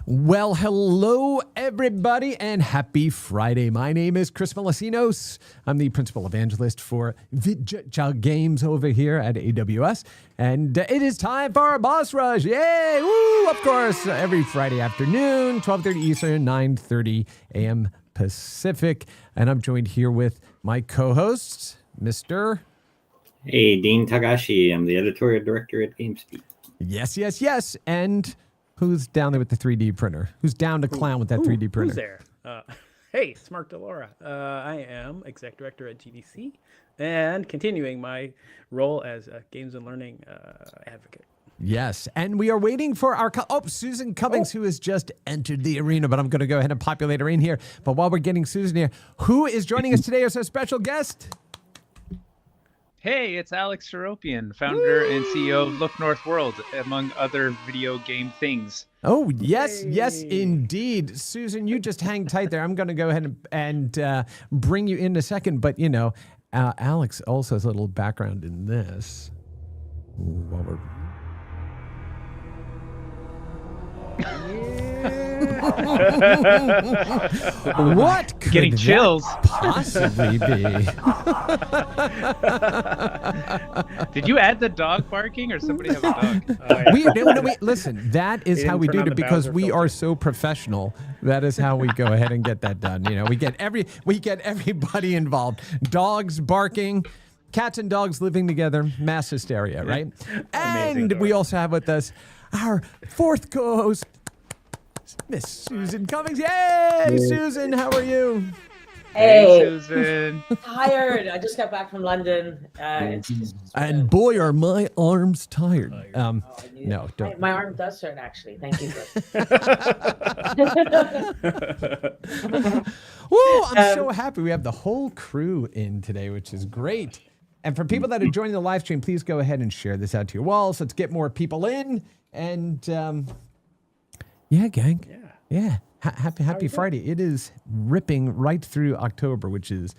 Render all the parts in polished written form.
Well, hello, everybody, and happy Friday. My name is Chris Melasinos. I'm the principal evangelist for Vidja Games over here at AWS. And it is time for our boss rush. Yay! Woo! Of course, every Friday afternoon, 12:30 Eastern, 9:30 a.m. Pacific. And I'm joined here with my co-host, Mr. Hey, Dean Tagashi. I'm the editorial director at GameSpeak. Yes. And who's down there with the 3D printer? Who's down to clown with that 3D printer? Who's there? Hey, it's Mark Delora. I am exec director at GDC and continuing my role as a games and learning advocate. Yes, and we are waiting for our... Susan Cummings, who has just entered the arena, but I'm going to go ahead and populate her in here. But while we're getting Susan here, who is joining us today as our special guest? Hey, it's Alex Seropian, founder and CEO of Look North World, among other video game things. Oh, yes, indeed. Susan, you just hang tight there. I'm going to go ahead and bring you in a second. But, you know, Alex also has a little background in this. While we're... What could Getting chills. Possibly be? Did you add the dog barking, or somebody have a dog? Listen, that is how we do it because we are so professional. That is how we go ahead and get that done. You know, we get everybody involved. Dogs barking, cats and dogs living together, mass hysteria, right? And we also have with us our fourth co-host, Miss Susan Cummings. Yay, Susan, how are you? Hey, Susan. tired. I just got back from London. And boy, are my arms tired. No, don't. My arm does hurt, actually. Thank you. Woo, I'm so happy. We have the whole crew in today, which is great. And for people that are joining the live stream, please go ahead and share this out to your walls. Let's get more people in. And yeah, gang. Yeah. Happy Friday. It is ripping right through October, which is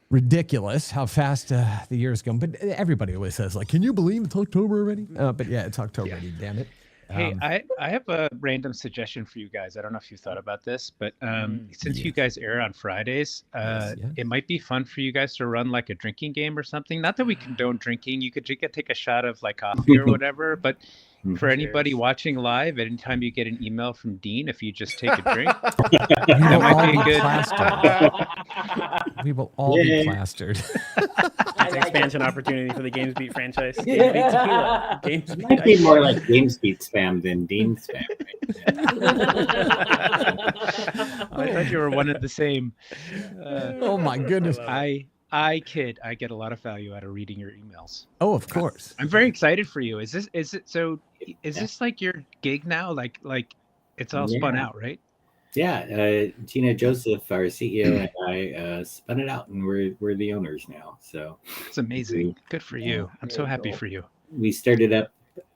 ridiculous how fast the year's going. But everybody always says, like, can you believe it's October already? But yeah, it's October already, damn it. Hey, I have a random suggestion for you guys. I don't know if you thought about this, but since you guys air on Fridays, it might be fun for you guys to run like a drinking game or something. Not that we condone drinking. You could take a shot of like coffee or whatever, but for anybody watching live, anytime you get an email from Dean, if you just take a drink, that might be good. We will all be plastered. It's an expansion opportunity for the GamesBeat franchise. GamesBeat tequila. GamesBeat Might be more like GameSpeak spam than Dean spam. I thought you were one of the same. Oh my goodness. I kid. I get a lot of value out of reading your emails. Oh, of course. I'm very excited for you. Is this like your gig now? Like it's all spun out, right? Yeah, Gina Joseph, our CEO, and I spun it out, and we're the owners now. So it's amazing. Good for you. I'm so happy for you. We started up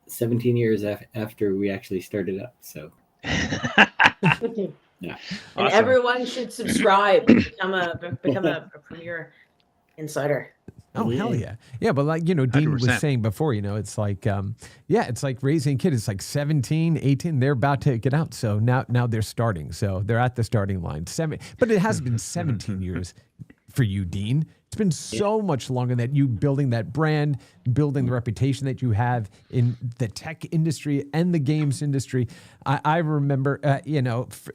17 years after we actually started up. So yeah, and everyone should subscribe, become a premier insider. Oh, hell yeah. Yeah, but like, you know, Dean 100%. was saying before, you know, it's like, it's like raising a kid. It's like 17, 18. They're about to get out. So now they're starting. So they're at the starting line. But it has been 17 years for you, Dean. It's been so much longer that you building that brand, building the reputation that you have in the tech industry and the games industry. I remember,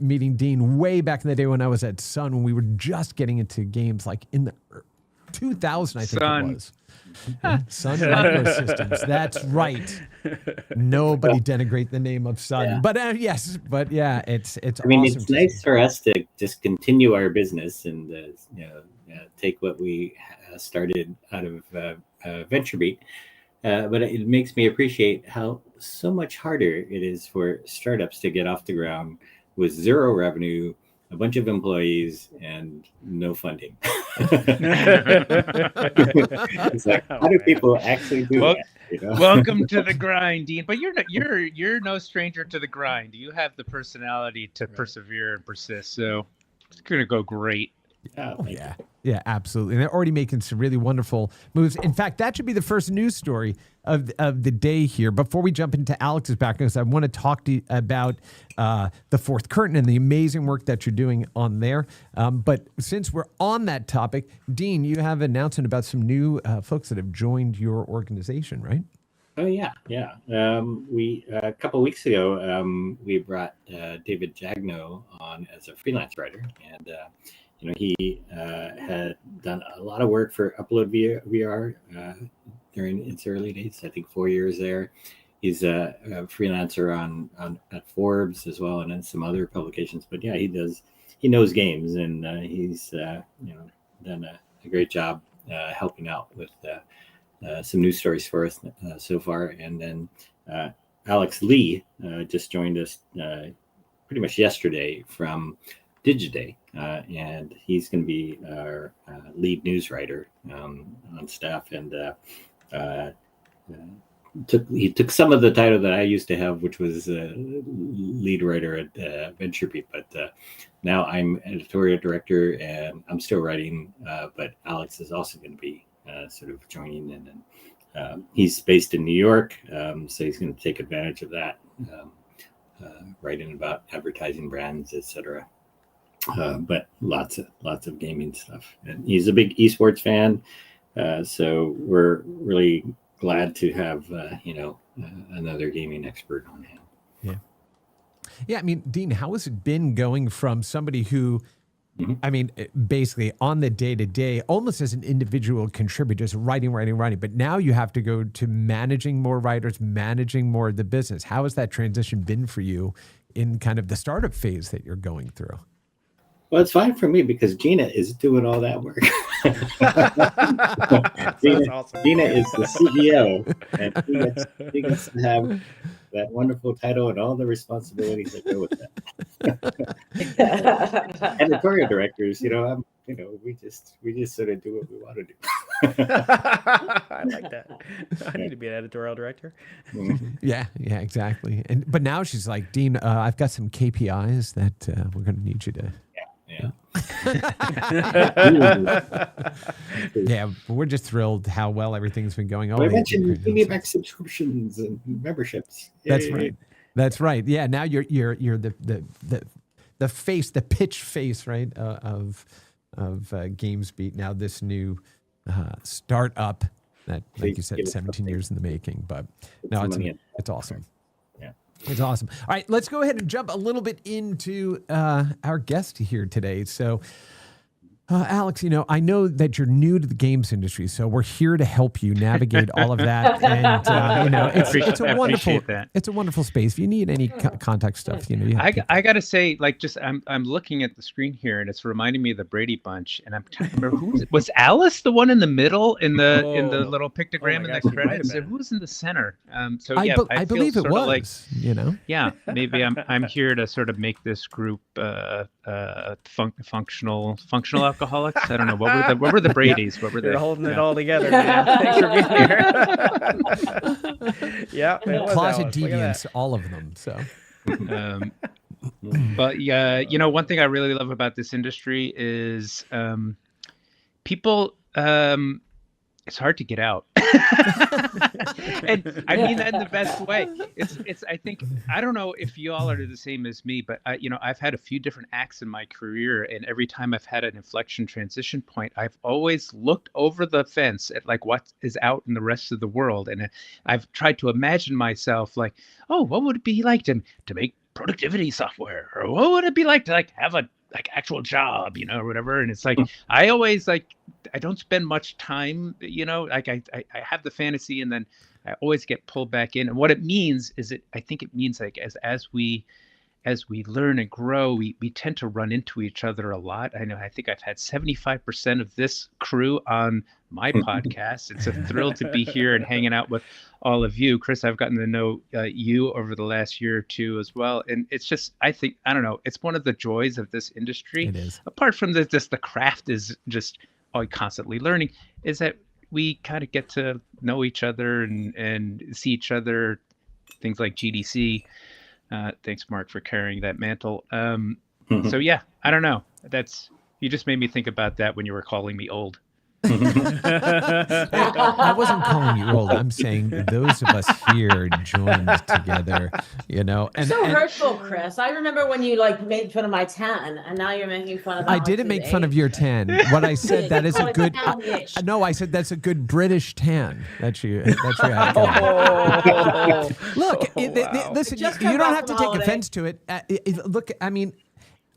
meeting Dean way back in the day when I was at Sun, when we were just getting into games like in the 2000, I think it was. Sun Microsystems. That's right. Nobody denigrate the name of Sun. Yeah. But yes, it's I mean, awesome it's nice for us to just continue our business and take what we started out of VentureBeat. But it makes me appreciate how so much harder it is for startups to get off the ground with zero revenue, a bunch of employees, and no funding. It's like, how do people actually do that? You know? Welcome to the grind, Dean. But you're no stranger to the grind. You have the personality to persevere and persist. So it's gonna go great. Oh, thank you. Yeah, absolutely. And they're already making some really wonderful moves. In fact, that should be the first news story of the day here. Before we jump into Alex's background, I want to talk to you about the Fourth Curtain and the amazing work that you're doing on there. But since we're on that topic, Dean, you have an announcement about some new folks that have joined your organization, right? Oh yeah. We a couple of weeks ago, we brought David Jagno on as a freelance writer, and he had done a lot of work for Upload VR during its early days. I think 4 years there. He's a freelancer on at Forbes as well, and in some other publications. But yeah, he knows games, and he's done a great job helping out with some news stories for us so far. And then Alex Lee just joined us pretty much yesterday from Digiday, and he's going to be our lead news writer on staff. And he took some of the title that I used to have, which was lead writer at VentureBeat, but now I'm editorial director, and I'm still writing. But Alex is also going to be sort of joining in, and he's based in New York, so he's going to take advantage of that, writing about advertising brands, etc. But lots of gaming stuff, and he's a big esports fan, so we're really glad to have another gaming expert on hand. Yeah. I mean, Dean, how has it been going from somebody who, I mean, basically on the day-to-day, almost as an individual contributor, just writing, but now you have to go to managing more writers, managing more of the business. How has that transition been for you in kind of the startup phase that you're going through? Well, it's fine for me because Gina is doing all that work. Gina is the CEO, and she gets to have that wonderful title and all the responsibilities that go with that. Editorial directors, we just sort of do what we want to do. I like that. I need to be an editorial director. Yeah, exactly. But now she's like, Dean, I've got some KPIs that we're going to need you to. Yeah, but we're just thrilled how well everything's been going on. I mentioned piggyback subscriptions and memberships. Yay. That's right. Yeah, now you're the face, the pitch face, right, of GamesBeat. Now this new startup that, like you said, 17 years in the making, but now it's awesome. It's awesome. All right, let's go ahead and jump a little bit into our guest here today. So, Alex, I know that you're new to the games industry, so we're here to help you navigate all of that. And it's a wonderful space. If you need any contact stuff, I gotta say, I'm looking at the screen here, and it's reminding me of the Brady Bunch, and I'm trying to remember was Alice the one in the middle in the little pictogram in the credits? Who's in the center? I believe it was. Yeah, maybe I'm here to sort of make this group functional alcoholics. I don't know what were the Brady's. What were they? You're holding it all together. Thanks for being here. Yeah, closet deviants, all of them. So, but yeah, one thing I really love about this industry is people. It's hard to get out. And I mean that in the best way. It's I think, I don't know if you all are the same as me, but I've had a few different acts in my career, and every time I've had an inflection transition point, I've always looked over the fence at what is out in the rest of the world, and I've tried to imagine myself like, oh, what would it be like to make productivity software, or what would it be like to have a actual job, or whatever. And it's like, I always I don't spend much time, I have the fantasy, and then I always get pulled back in. And what it means is I think it means as we learn and grow, we tend to run into each other a lot. I think I've had 75% of this crew on my podcast. It's a thrill to be here and hanging out with all of you. Chris, I've gotten to know you over the last year or two as well. And it's just, I don't know, it's one of the joys of this industry. It is. Apart from the craft is just constantly learning, is that we kind of get to know each other and see each other, things like GDC. Thanks, Mark, for carrying that mantle. So yeah, I don't know. You just made me think about that when you were calling me old. I wasn't calling you old. I'm saying those of us here joined together, And, so hurtful, Chris. I remember when you made fun of my tan, and now you're making fun of. I didn't make fun of your tan. What I said that is a good. No, I said that's a good British tan. That you had. Look, listen. You don't have to take offense to it. Look, I mean.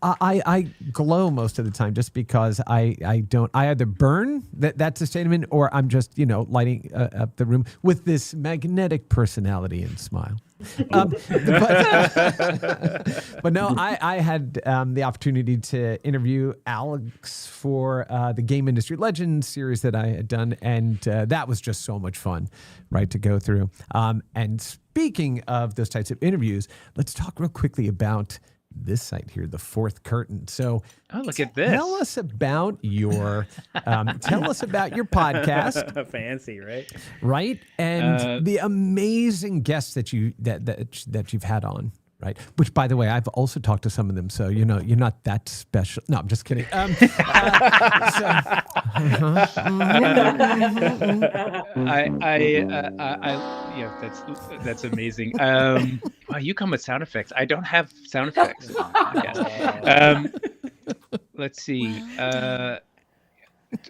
I glow most of the time just because I either burn, that's a statement, or I'm just, lighting up the room with this magnetic personality and smile. But no, I had the opportunity to interview Alex for the Game Industry Legends series that I had done, and that was just so much fun, right, to go through. And speaking of those types of interviews, let's talk real quickly about this site here, the Fourth Curtain. So, look at this. Tell us about your podcast. Fancy, right? Right, and the amazing guests that you've had on. Right, which, by the way, I've also talked to some of them, so you're not that special. No, I'm just kidding. That's amazing. Wow, you come with sound effects. I don't have sound effects. Let's see.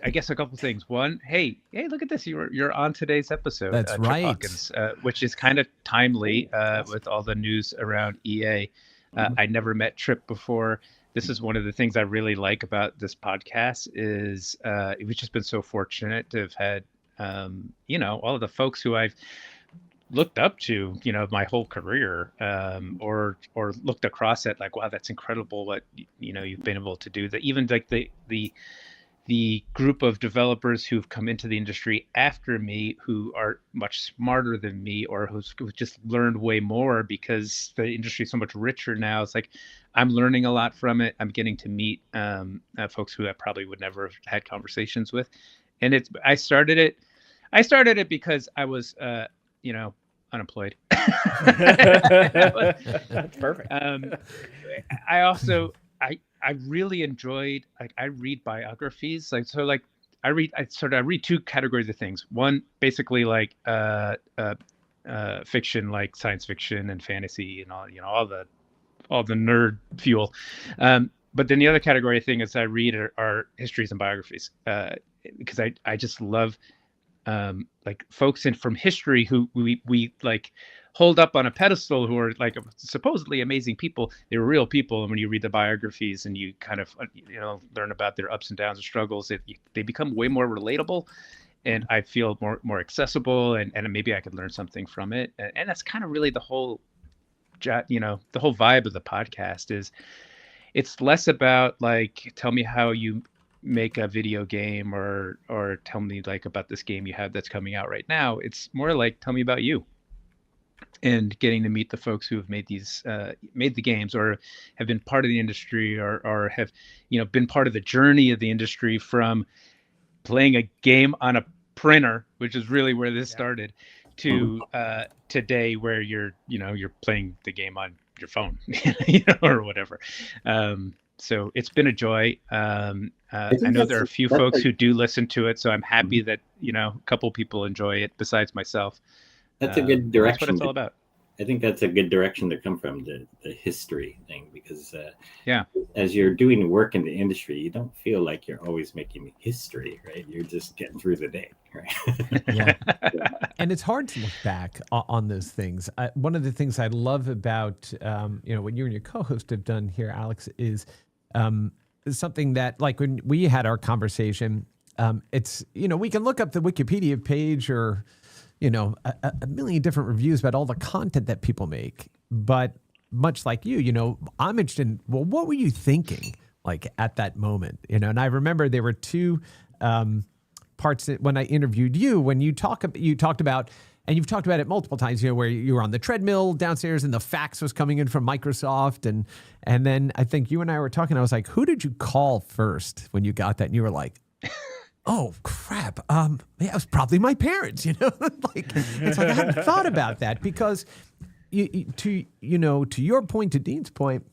I guess a couple things. One, hey, look at this. You're on today's episode. That's Trip right. Hawkins, which is kind of timely with all the news around EA. I never met Trip before. This is one of the things I really like about this podcast is we've just been so fortunate to have had, all of the folks who I've looked up to, my whole career, or looked across at like, wow, that's incredible what, you've been able to do. That even like the group of developers who've come into the industry after me who are much smarter than me or who've just learned way more because the industry is so much richer now. It's like I'm learning a lot from it. I'm getting to meet folks who I probably would never have had conversations with. And I started it because I was, unemployed. That's perfect. I really enjoyed, I read biographies. I read two categories of things. One, basically fiction, like science fiction and fantasy and all the nerd fuel. But then the other category of thing is I read are histories and biographies, because I just love folks from history who we hold up on a pedestal, who are like supposedly amazing people. They were real people, and when you read the biographies and you kind of learn about their ups and downs and struggles, they become way more relatable, and I feel more accessible, and maybe I could learn something from it. And that's kind of really the whole vibe of the podcast. Is it's less about tell me how you make a video game or tell me about this game you have that's coming out right now. It's more like tell me about you, and getting to meet the folks who have made the games or have been part of the industry or have been part of the journey of the industry from playing a game on a printer, which is really where this started, to today where you're playing the game on your phone or whatever. So it's been a joy. I know there are a few folks who do listen to it, so I'm happy that a couple people enjoy it besides myself. That's a good direction. That's what it's all about. I think that's a good direction to come from, the history thing, because as you're doing work in the industry, you don't feel like you're always making history, right? You're just getting through the day, right? Yeah. And it's hard to look back on those things. One of the things I love about what you and your co-host have done here, Alex, is something that when we had our conversation, it's we can look up the Wikipedia page or a million different reviews about all the content that people make. But much like you, I'm interested in, well, what were you thinking at that moment? And I remember there were two parts that when I interviewed you, when you talked about, and you've talked about it multiple times, where you were on the treadmill downstairs and the fax was coming in from Microsoft. And then I think you and I were talking, I was like, who did you call first when you got that? And you were like, oh crap. It was probably my parents, it's like I hadn't thought about that because to your point, to Dean's point,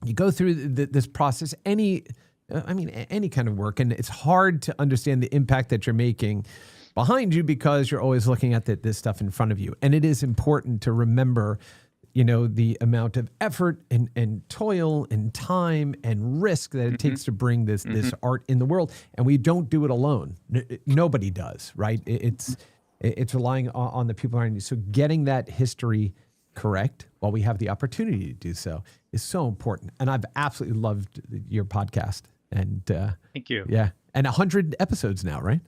you go through this process, any I mean, any kind of work. And it's hard to understand the impact that you're making behind you because you're always looking at this stuff in front of you. And it is important to remember, the amount of effort and toil and time and risk that it takes to bring this art in the world. And we don't do it alone. Nobody does, right? It's relying on the people around you. So getting that history correct while we have the opportunity to do so is so important. And I've absolutely loved your podcast. And thank you. Yeah. And 100 episodes now, right?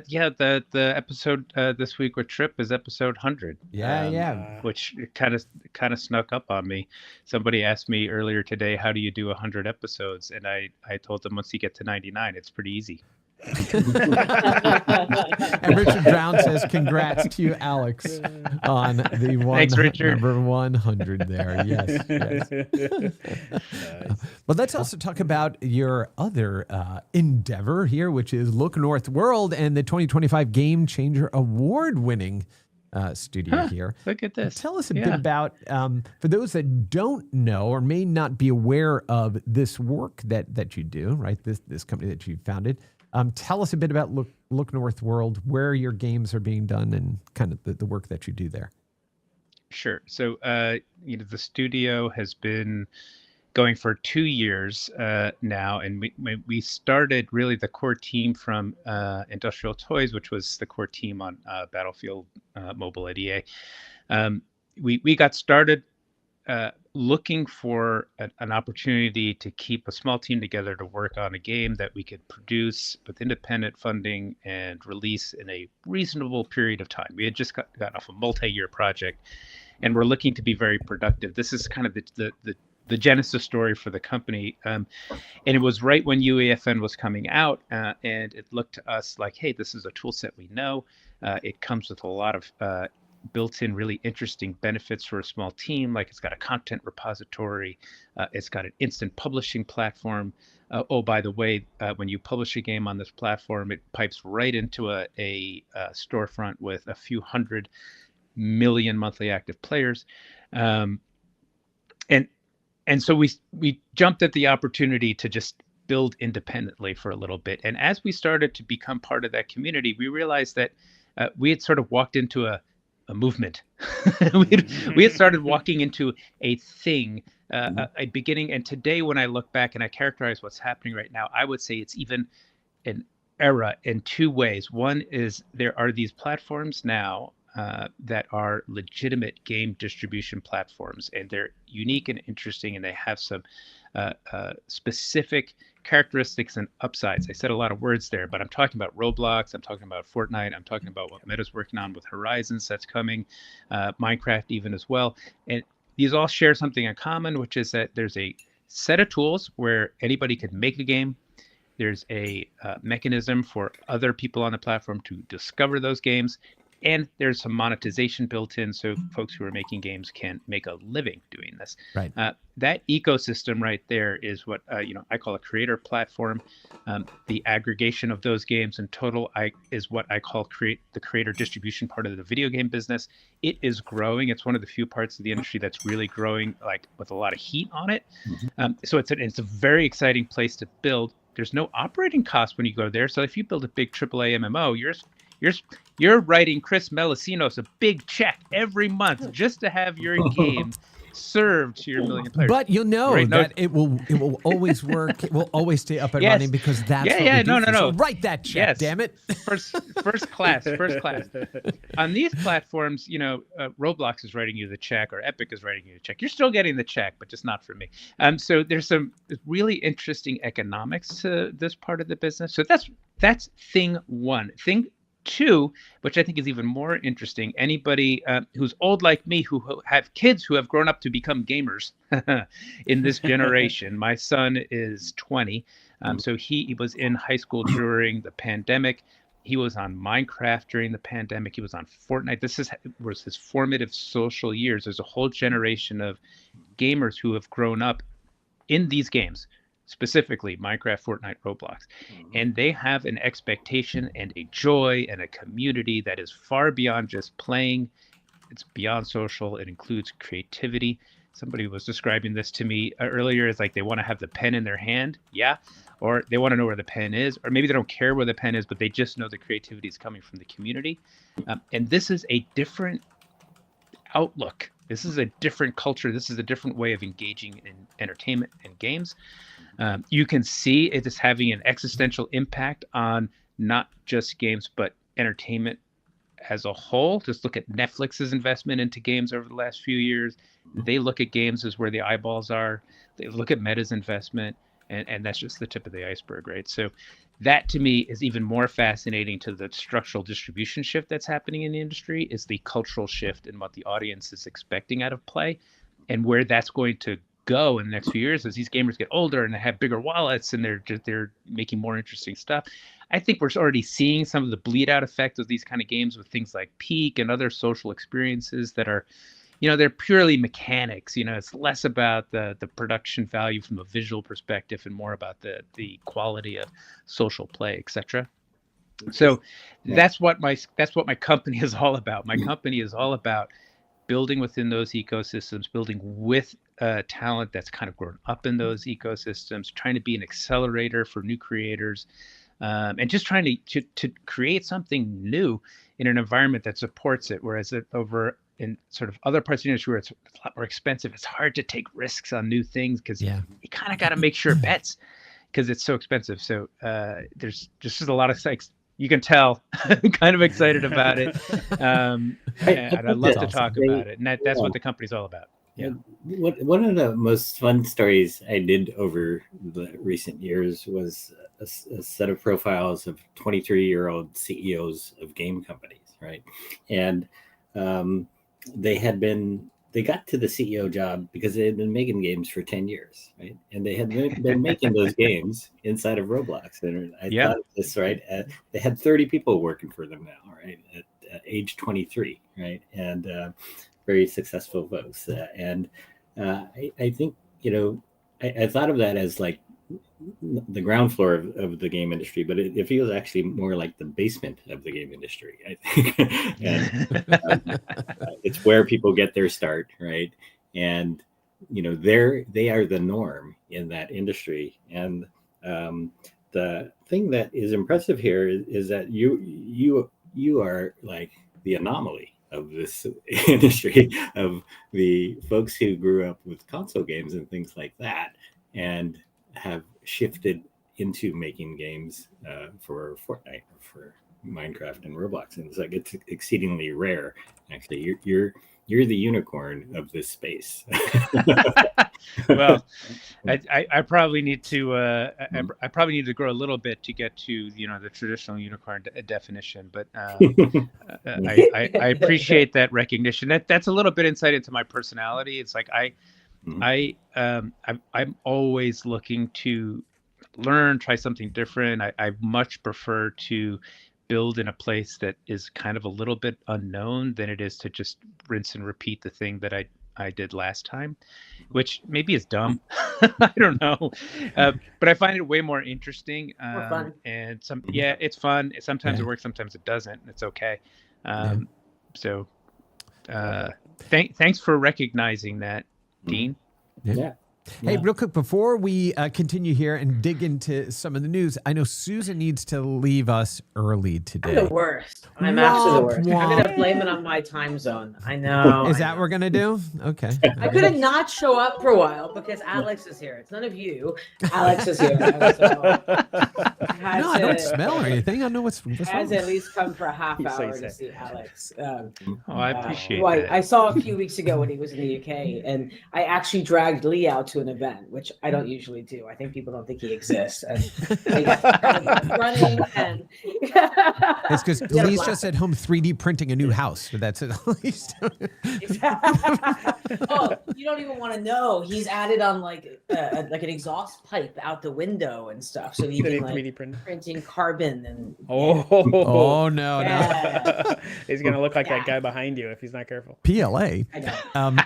Yeah, the episode this week with Trip is episode 100. Yeah. Which kind of snuck up on me. Somebody asked me earlier today, how do you do 100 episodes? And I told them once you get to 99, it's pretty easy. And Richard Brown says, congrats to you, Alex, on the Thanks, Richard. number 100 there. Yes. Nice. But let's also talk about your other endeavor here, which is Look North World and the 2025 Game Changer Award-winning studio here. Look at this. Tell us a bit about, for those that don't know or may not be aware of this work that you do, right? This company that you founded. Tell us a bit about Look North World, where your games are being done, and kind of the work that you do there. Sure. So, the studio has been going for 2 years now, and we started really the core team from Industrial Toys, which was the core team on Battlefield Mobile at EA. We got started looking for an opportunity to keep a small team together to work on a game that we could produce with independent funding and release in a reasonable period of time. We had just got off a multi-year project, and we're looking to be very productive. This is kind of the genesis story for the company. And it was right when UEFN was coming out, and it looked to us like, hey, this is a tool set we know. It comes with a lot of built-in really interesting benefits for a small team, like it's got a content repository, it's got an instant publishing platform. Oh, by the way, when you publish a game on this platform, it pipes right into a storefront with a few 100 million monthly active players. And so we jumped at the opportunity to just build independently for a little bit. And as we started to become part of that community, we realized that we had sort of walked into a movement. we had started walking into a thing, a beginning. And today, when I look back and I characterize what's happening right now, I would say it's even an era in two ways. One is there are these platforms now that are legitimate game distribution platforms, and they're unique and interesting, and they have some specific characteristics and upsides. I said a lot of words there, but I'm talking about Roblox, I'm talking about Fortnite, I'm talking about what Meta's working on with Horizons that's coming, Minecraft even as well. And these all share something in common, which is that there's a set of tools where anybody could make a game. There's a mechanism for other people on the platform to discover those games. And there's some monetization built in, so folks who are making games can make a living doing this. Right. That ecosystem right there is what I call a creator platform. The aggregation of those games in total is what I call the creator distribution part of the video game business. It is growing. It's one of the few parts of the industry that's really growing, like with a lot of heat on it. So it's a very exciting place to build. There's no operating cost when you go there. So if you build a big AAA MMO, you're writing Chris Melisinos a big check every month just to have your game served to your million players. But you'll know right? that it will always work. It will always stay up and running because that's what we do. No. So write that check, Yes. damn it. First class. On these platforms, Roblox is writing you the check, or Epic is writing you the check. You're still getting the check, but just not from me. So there's some really interesting economics to this part of the business. So that's thing one. Thing two, which I think is even more interesting, anybody who's old like me, who have kids who have grown up to become gamers in this generation. My son is 20, so he was in high school during the pandemic. He was on Minecraft during the pandemic. He was on Fortnite. This was his formative social years. There's a whole generation of gamers who have grown up in these games, specifically Minecraft, Fortnite, Roblox. And they have an expectation and a joy and a community that is far beyond just playing. It's beyond social. It includes creativity. somebody was describing this to me earlier. It's like they want to have the pen in their hand, yeah, or they want to know where the pen is, or maybe they don't care where the pen is, but they just know the creativity is coming from the community. And this is a different outlook. This is a different culture. This is a different way of engaging in entertainment and games. You can see it is having an existential impact on not just games, but entertainment as a whole. Just look at Netflix's investment into games over the last few years. They look at games as where the eyeballs are. They look at Meta's investment, and that's just the tip of the iceberg, right? So that to me is even more fascinating to the structural distribution shift that's happening in the industry, is the cultural shift in what the audience is expecting out of play, and where that's going to go in the next few years as these gamers get older and they have bigger wallets and they're making more interesting stuff. I think we're already seeing some of the bleed out effect of these kind of games with things like Peak and other social experiences that are, they're purely mechanics. It's less about the production value from a visual perspective and more about the quality of social play, etc. So that's what my company is all about. My company is all about building within those ecosystems, building with talent that's kind of grown up in those ecosystems, trying to be an accelerator for new creators, and just trying to create something new in an environment that supports it. Whereas over in sort of other parts of the industry where it's a lot more expensive, it's hard to take risks on new things because you kind of got to make sure bets because it's so expensive. So there's just a lot of you can tell I'm kind of excited about it. And I'd love to talk about it. And that's what the company's all about. Yeah. One of the most fun stories I did over the recent years was a set of profiles of 23-year-old CEOs of game companies, right? And they got to the CEO job because they had been making games for 10 years, right? And they had been making those games inside of Roblox. And I thought this, right? They had 30 people working for them now, right? At age 23, right? And very successful folks. I think, I thought of that as like the ground floor of the game industry, but it feels actually more like the basement of the game industry, I think. And it's where people get their start, right? And they are the norm in that industry. And the thing that is impressive here is that you are like the anomaly of this industry, of the folks who grew up with console games and things like that, and have shifted into making games for Fortnite, or for Minecraft and Roblox. And it's exceedingly rare. Actually, you're the unicorn of this space. Well, I probably need to I probably need to grow a little bit to get to the traditional unicorn definition, but I appreciate that recognition. That's a little bit insight into my personality. It's like I'm always looking to learn, try something different. I much prefer to build in a place that is kind of a little bit unknown than it is to just rinse and repeat the thing that I did last time, which maybe is dumb. I don't know. But I find it way more interesting. More fun. And it's fun. Sometimes it works, sometimes it doesn't. And it's okay. So thanks for recognizing that, Dean. Yeah. Hey, real quick, before we continue here and dig into some of the news, I know Susan needs to leave us early today. I'm the worst. I'm actually the worst. I'm going to blame it on my time zone. I know. Is that what we're going to do? Okay. I couldn't not show up for a while because Alex is here. It's none of you. Alex is here. So I don't smell or anything. I know what's wrong. Has at least come for a half hour to see Alex. I appreciate that. I saw a few weeks ago when he was in the UK, and I actually dragged Lee out to an event, which I don't usually do. I think people don't think he exists. And running and it's because Lee's just at home 3D printing a new house. So that's it. Oh, you don't even want to know. He's added on like an exhaust pipe out the window and stuff, so he can like printing carbon and. No. He's gonna look like that guy behind you if he's not careful. PLA. I know.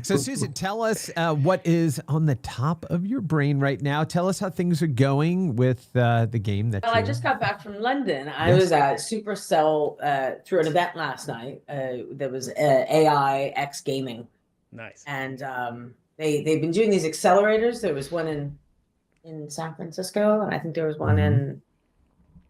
So, Susan, tell us what is on the top of your brain right now. Tell us how things are going with the game that. Well, I just got back from London. I was at Supercell through an event last night. There was AI X Gaming. Nice. And they've been doing these accelerators. There was one in San Francisco, and I think there was one in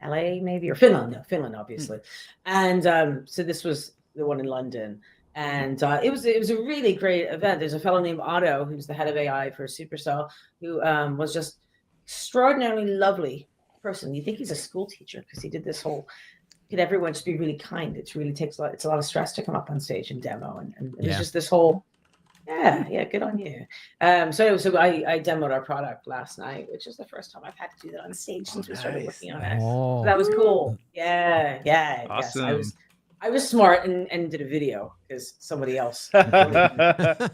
LA, maybe, or Finland. No, Finland, obviously. And so this was the one in London. And it was a really great event. There's a fellow named Otto, who's the head of AI for Supercell, who was just extraordinarily lovely person. You think he's a school teacher because he did this whole get everyone just be really kind. It really takes it's a lot of stress to come up on stage and demo, and it's just this whole good on you. So I demoed our product last night, which is the first time I've had to do that on stage since we started working on it. So that was cool. Yeah. Awesome. Yes, I was smart and did a video because somebody else Things never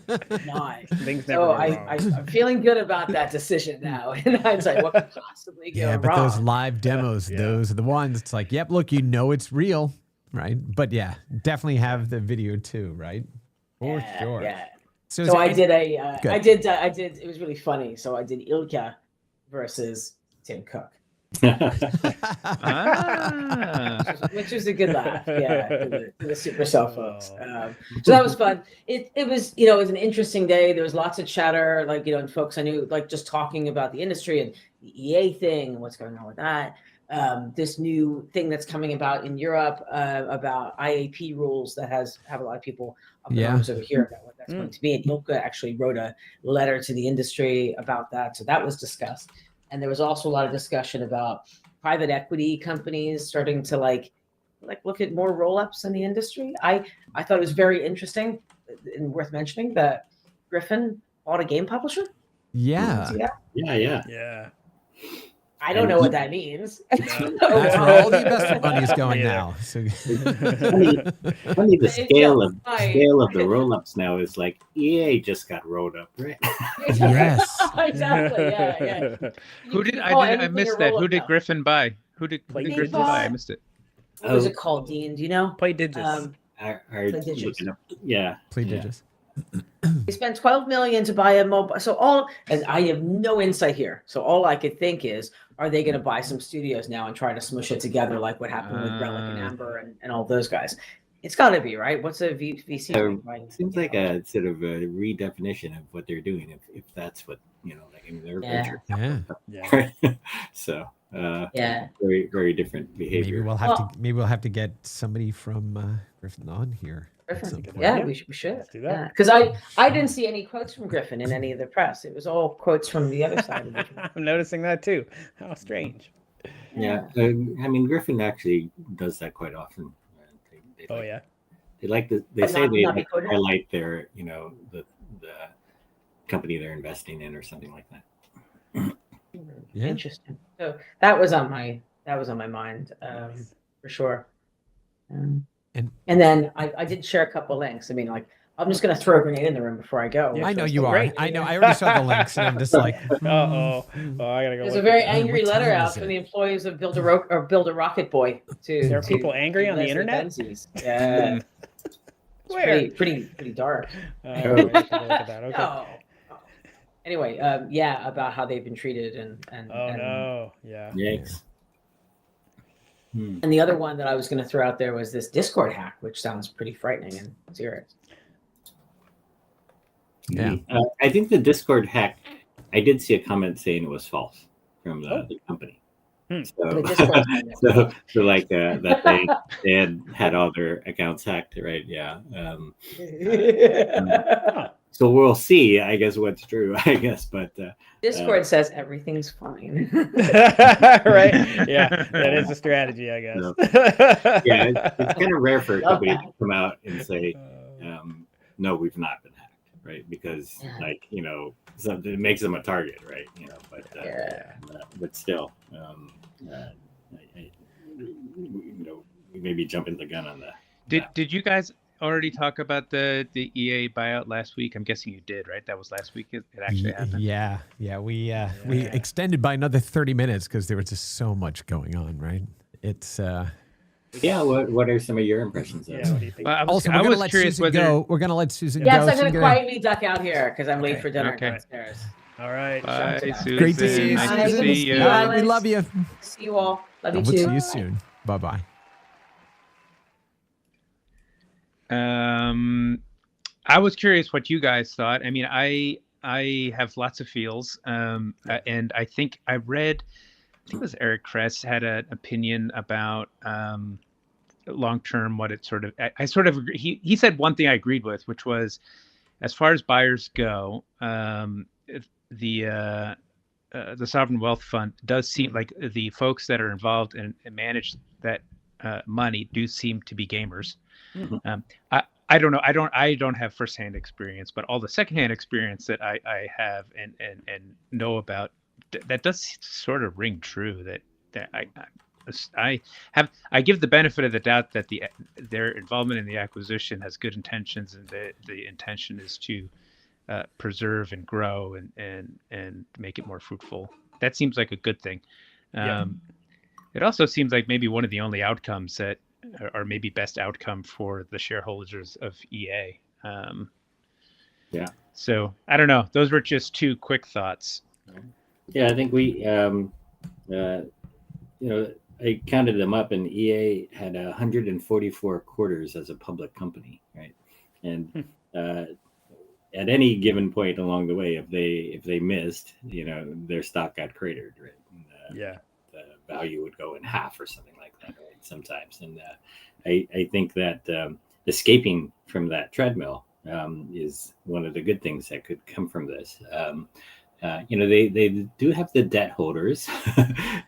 so go wrong. I'm feeling good about that decision now. And I was like, what could possibly go wrong? But those live demos, those are the ones. It's like, yep, look, it's real, right? But yeah, definitely have the video too, right? For sure. Yeah. So I did it was really funny. So I did Ilka versus Tim Cook. Which was a good laugh, to the Supercell folks. So that was fun. It was, it was an interesting day. There was lots of chatter, and folks I knew, just talking about the industry and the EA thing and what's going on with that. This new thing that's coming about in Europe about IAP rules that have a lot of people up in arms over here about what that's going to be. And Ilka actually wrote a letter to the industry about that. So that was discussed. And there was also a lot of discussion about private equity companies starting to look at more roll-ups in the industry. I thought it was very interesting and worth mentioning that Griffin bought a game publisher. Yeah. Yeah. I don't know what that means. That's where all the investment money is going now. So. Funny the scale of the roll-ups now is like EA just got rolled up, right? Yes. Exactly. Yeah. I missed that. Who did Griffin buy? Who did Griffin buy? I missed it. What was it called, Dean? Do you know? Play Digits. Play Digits. Play Digits. They spent $12 million to buy a mobile. And I have no insight here. So all I could think is, are they going to buy some studios now and try to smush it together like what happened with Relic and Amber and all those guys? It's got to be, right? What's a VC? It seems like a sort of a redefinition of what they're doing, if that's what in their venture. Yeah. So very, very different behavior. Maybe we'll have to get somebody from Griffin on here. Yeah, we should. Let's do that. Because I didn't see any quotes from Griffin in any of the press. It was all quotes from the other side of it. I'm noticing that too. How strange. Yeah, Griffin actually does that quite often. They highlight their the company they're investing in or something like that. Interesting. So that was on my mind for sure. And then I did share a couple links. I'm just going to throw a grenade in the room before I go. I know you are. Great. I know. I already saw the links, and I'm just like, I gotta go. There's a very angry letter out from the employees of Build a Rocket Boy. There are people angry on the internet. Benzies. Yeah, it's pretty dark. Anyway, about how they've been treated and Yikes. And the other one that I was going to throw out there was this Discord hack, which sounds pretty frightening and serious. Yeah, I think the Discord hack. I did see a comment saying it was false from the company. So that they had all their accounts hacked, right? Yeah. So we'll see, I guess, what's true, but Discord says everything's fine. Right? Yeah, that is a strategy, I guess. It's kind of rare for a company to come out and say, no, we've not been hacked, right? Because it makes them a target, right? But still, we maybe jumping the gun on that. Did you guys already talk about the EA buyout last week? I'm guessing you did, right? That was last week. It actually happened. Yeah. We extended by another 30 minutes because there was just so much going on, right? It's Yeah, what are some of your impressions of Yeah, it? what do you think? Well, Also, I we're was gonna let curious Susan whether. go. We're gonna let Susan Yes, go. I'm She's going to gonna- quietly duck out here because I'm late Okay. for dinner Okay. downstairs. All right. Bye, Shut Susan. Great to see you, Nice Bye. to Susan. Good to see see you. you, We Alex. love you. See you all. Love you We'll too. see you soon. Bye bye. I was curious what you guys thought. I mean, I have lots of feels, and I think I read. I think it was Eric Kress had an opinion about long term what it sort of. I sort of agree. He said one thing I agreed with, which was, as far as buyers go, the sovereign wealth fund does seem like the folks that are involved and manage that money do seem to be gamers. I don't know. I don't have firsthand experience, but all the secondhand experience that I have and know about, that does sort of ring true. That I give the benefit of the doubt that their involvement in the acquisition has good intentions, and the intention is to preserve and grow and make it more fruitful. That seems like a good thing. It also seems like maybe one of the only outcomes that, or maybe best outcome for the shareholders of EA. So I don't know. Those were just two quick thoughts. Yeah, I think we, I counted them up, and EA had 144 quarters as a public company, right? And at any given point along the way, if they missed, their stock got cratered, right? And, the value would go in half or something like that, right? Sometimes, and I think that escaping from that treadmill is one of the good things that could come from this. They do have the debt holders.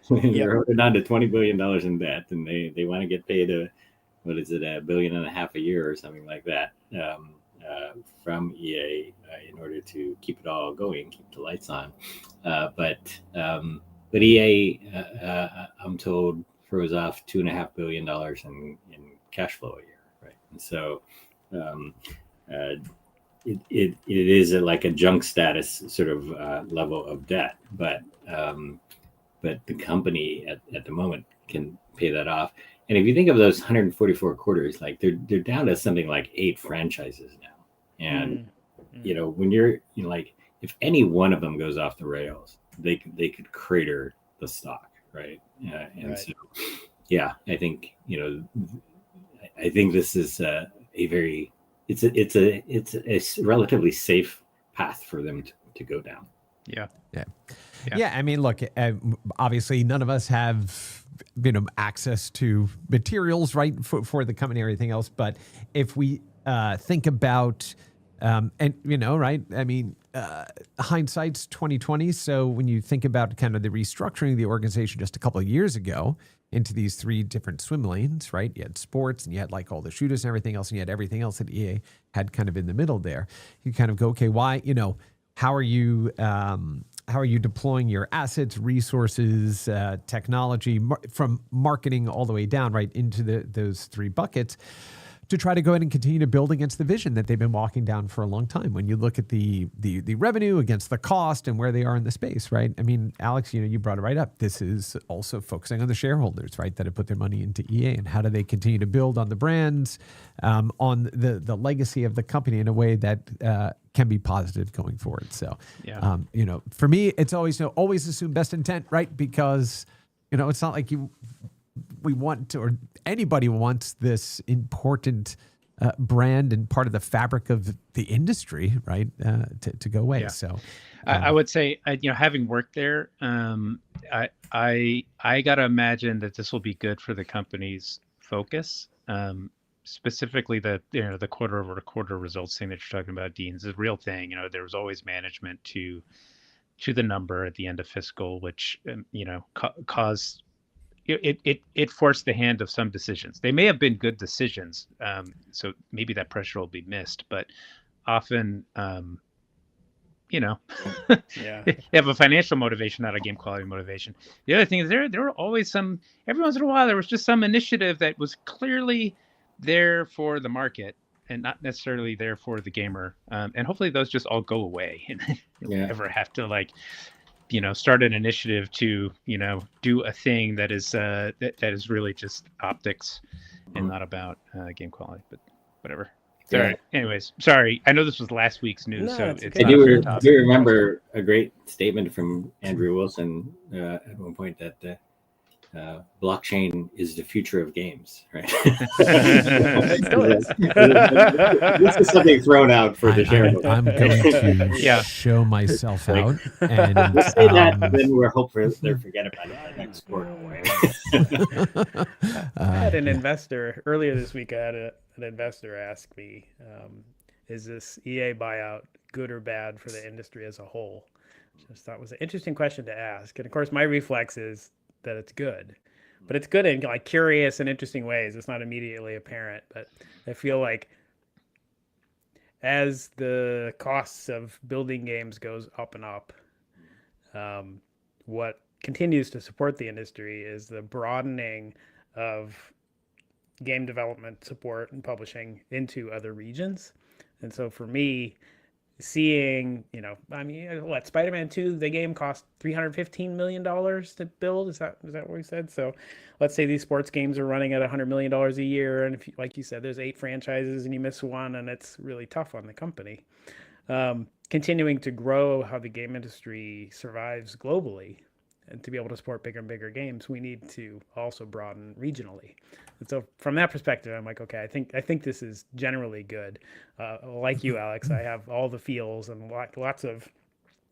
They're holding on to $20 billion in debt, and they want to get paid $1.5 billion a year or something like that from EA in order to keep it all going, keep the lights on. But EA, I'm told, throws off $2.5 billion in cash flow a year, right? And so it is like a junk status sort of level of debt, but the company at the moment can pay that off. And if you think of those 144 quarters, like they're down to something like 8 franchises now. And when you're like, if any one of them goes off the rails, they could crater the stock, right? So I think I think this is a very it's a relatively safe path for them to go down. Yeah. I mean, look, obviously none of us have access to materials, right, for the company or anything else. But if we think about right, I mean, hindsight's 2020. So when you think about kind of the restructuring of the organization just a couple of years ago into these 3 different swim lanes, right? You had sports, and you had like all the shooters and everything else, and you had everything else that EA had kind of in the middle there. You kind of go, okay, why, how are you deploying your assets, resources, technology, from marketing all the way down, right, into those 3 buckets, to try to go ahead and continue to build against the vision that they've been walking down for a long time. When you look at the revenue against the cost and where they are in the space, right? I mean, Alex, you brought it right up. This is also focusing on the shareholders, right, that have put their money into EA, and how do they continue to build on the brands, on the legacy of the company in a way that can be positive going forward. So, for me, it's always assume best intent, right? Because, it's not like we want to, or anybody wants this important brand and part of the fabric of the industry, right, to go away. So I would say, having worked there, I got to imagine that this will be good for the company's focus. Specifically the quarter over quarter results thing that you're talking about, Dean, is a real thing. There was always management to the number at the end of fiscal, which caused it forced the hand of some decisions. They may have been good decisions, so maybe that pressure will be missed. But often, they have a financial motivation, not a game quality motivation. The other thing is there were always every once in a while there was just some initiative that was clearly there for the market and not necessarily there for the gamer. And hopefully those just all go away and you never have to start an initiative to, do a thing that is that is really just optics and not about game quality, but whatever. Sorry. Yeah. Anyways, sorry. I know this was last week's news, No, so it's it's okay. not a fair topic. Do remember a great statement from Andrew Wilson at one point that blockchain is the future of games, right? It still is. This is something thrown out for the shareholders. I'm going to Yeah. show myself out. And We'll say that, and then we're hopeful they forget about it next quarter. I had an investor earlier this week. I had an investor ask me, "Is this EA buyout good or bad for the industry as a whole?" Just thought it was an interesting question to ask. And of course, my reflex is that it's good, but it's good in like curious and interesting ways. It's not immediately apparent, but I feel like as the costs of building games goes up and up, what continues to support the industry is the broadening of game development support and publishing into other regions. And so for me, seeing, what, Spider-Man 2, the game cost $315 million to build. Is that what we said? So let's say these sports games are running at $100 million a year. And if, like you said, there's 8 franchises and you miss one, and it's really tough on the company. Continuing to grow how the game industry survives globally and to be able to support bigger and bigger games, we need to also broaden regionally. And so from that perspective, I'm like, okay, I think this is generally good. Like you, Alex, I have all the feels and lots of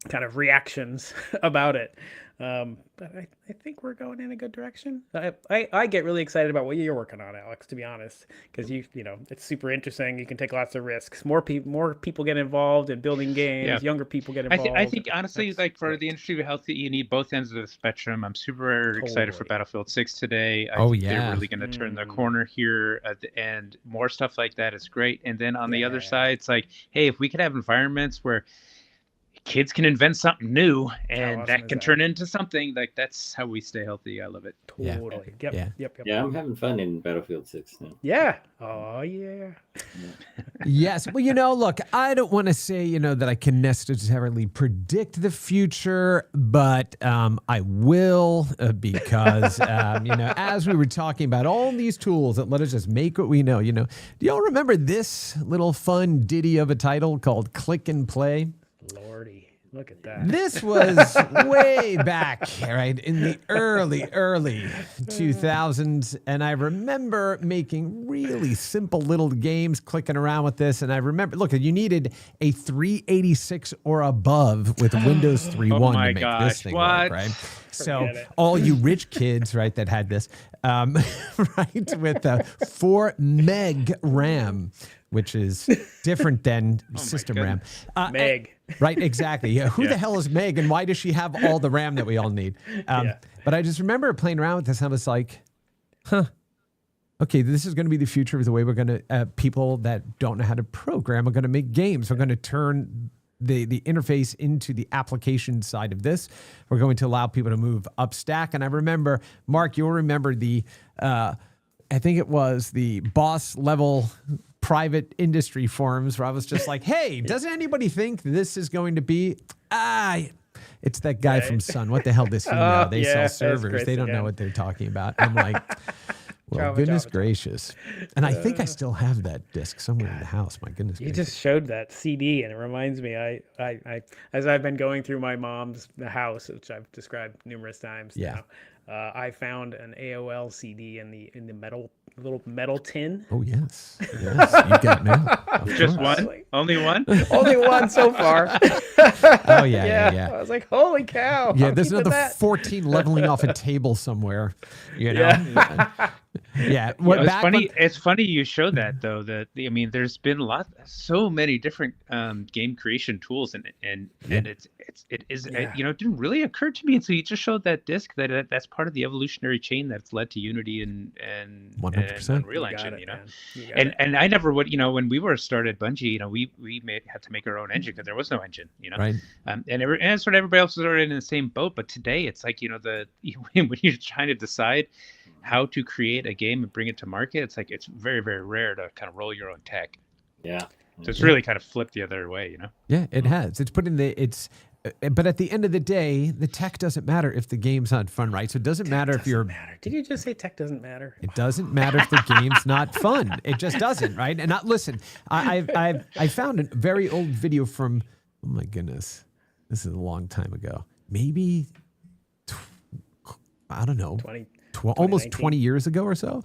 kind of reactions about it. But I think we're going in a good direction. I get really excited about what you're working on, Alex, to be honest, because it's super interesting. You can take lots of risks. More people get involved in building games. Yeah. Younger people get involved. I think honestly, like for the industry to be healthy, you need both ends of the spectrum. I'm super excited for Battlefield 6 today. I think they're really going to turn the corner here at the end. More stuff like that is great. And then on the other side, it's like, hey, if we could have environments where kids can invent something new and that can turn into something, like that's how we stay healthy. I love it. Totally. Yep. Yeah, I'm having fun in Battlefield 6 now. Yeah. Oh yeah. Yes. Well, look, I don't want to say, that I can necessarily predict the future, but I will because, as we were talking about all these tools that let us just make what we know, do y'all remember this little fun ditty of a title called Click and Play? Lordy, look at that. This was way back, right, in the early 2000s. And I remember making really simple little games, clicking around with this. And I remember, look, you needed a 386 or above with Windows 3.1 to make this thing work, right? So all you rich kids, right, that had this, right, with 4 meg RAM, which is different than system RAM. Meg. Right, exactly. Yeah. Who the hell is Meg, and why does she have all the RAM that we all need? But I just remember playing around with this, and I was like, okay, this is going to be the future of the way we're going to, people that don't know how to program are going to make games. We're going to turn the interface into the application side of this. We're going to allow people to move up stack. And I remember, Mark, you'll remember I think it was the boss level private industry forums where I was just like, hey, doesn't anybody think this is going to be, it's that guy from Sun. What the hell does he know? They sell servers. They don't know what they're talking about. I'm like, well, goodness gracious. And I think I still have that disc somewhere in the house. My goodness gracious. You just showed that CD, and it reminds me, I as I've been going through my mom's house, which I've described numerous times now, I found an AOL CD in the little metal tin. Oh yes, you got it now. Just one? Only one? Only one so far. Oh yeah. I was like, holy cow! Yeah, there's another 14 leveling off a table somewhere. Yeah. It's funny you showed that though. There's been so many different game creation tools, and it didn't really occur to me until you just showed that disc that's part of the evolutionary chain that's led to Unity and 100% Unreal Engine. And I never would. When we were started Bungie, we had to make our own engine because there was no engine. Right. And sort of everybody else was already in the same boat. But today it's like when you're trying to decide how to create a game and bring it to market, it's like it's very, very rare to kind of roll your own tech. Yeah. So it's really kind of flipped the other way, Yeah, it has. It's put in but at the end of the day, the tech doesn't matter if the game's not fun, right? So it doesn't matter if you're. Did you just say tech doesn't matter? It doesn't matter if the game's not fun. It just doesn't, right? And listen, I found a very old video from. Oh my goodness, this is a long time ago. Maybe I don't know, almost 20 years ago or so.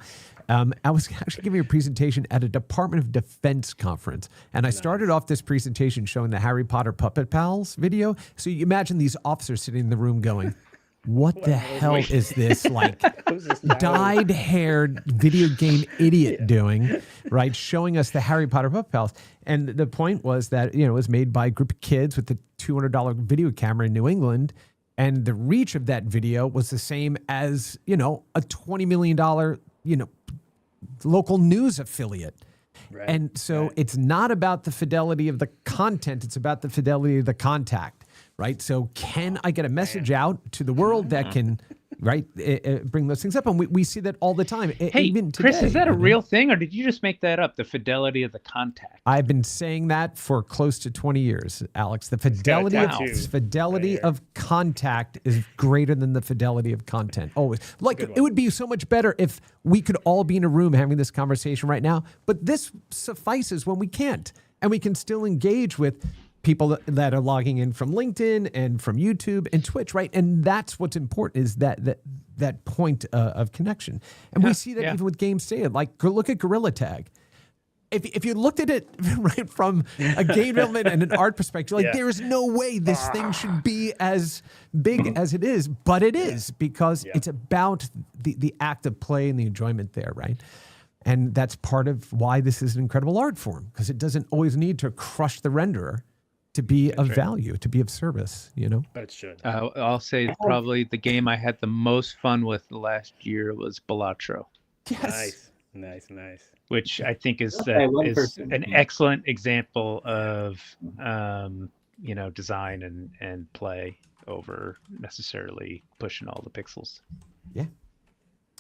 I was actually giving a presentation at a Department of Defense conference. And I started off this presentation showing the Harry Potter Puppet Pals video. So you imagine these officers sitting in the room going, what the hell is this like dyed-haired video game idiot doing, right? Showing us the Harry Potter Puppet Pals. And the point was that, it was made by a group of kids with a $200 video camera in New England. And the reach of that video was the same as, a $20 million, local news affiliate. Right. And so it's not about the fidelity of the content. It's about the fidelity of the contact, right? So can I get a message out to the world that can, right, bring those things up? And we see that all the time. Hey, even today, Chris, is that a real thing, or did you just make that up, the fidelity of the contact? I've been saying that for close to 20 years, Alex. The fidelity of contact is greater than the fidelity of content. Always. Like, it would be so much better if we could all be in a room having this conversation right now, but this suffices when we can't. And we can still engage with people that are logging in from LinkedIn and from YouTube and Twitch, right? And that's what's important, is that point of connection. And we see that even with games today. Like, look at Gorilla Tag. If you looked at it right from a game development and an art perspective, like there is no way this thing should be as big as it is, but it is, because it's about the act of play and the enjoyment there, right? And that's part of why this is an incredible art form, because it doesn't always need to crush the renderer to be of value, to be of service, But it should. I'll say probably the game I had the most fun with last year was Balatro. Yes. Nice. Which I think is an excellent example of, design and play over necessarily pushing all the pixels. Yeah.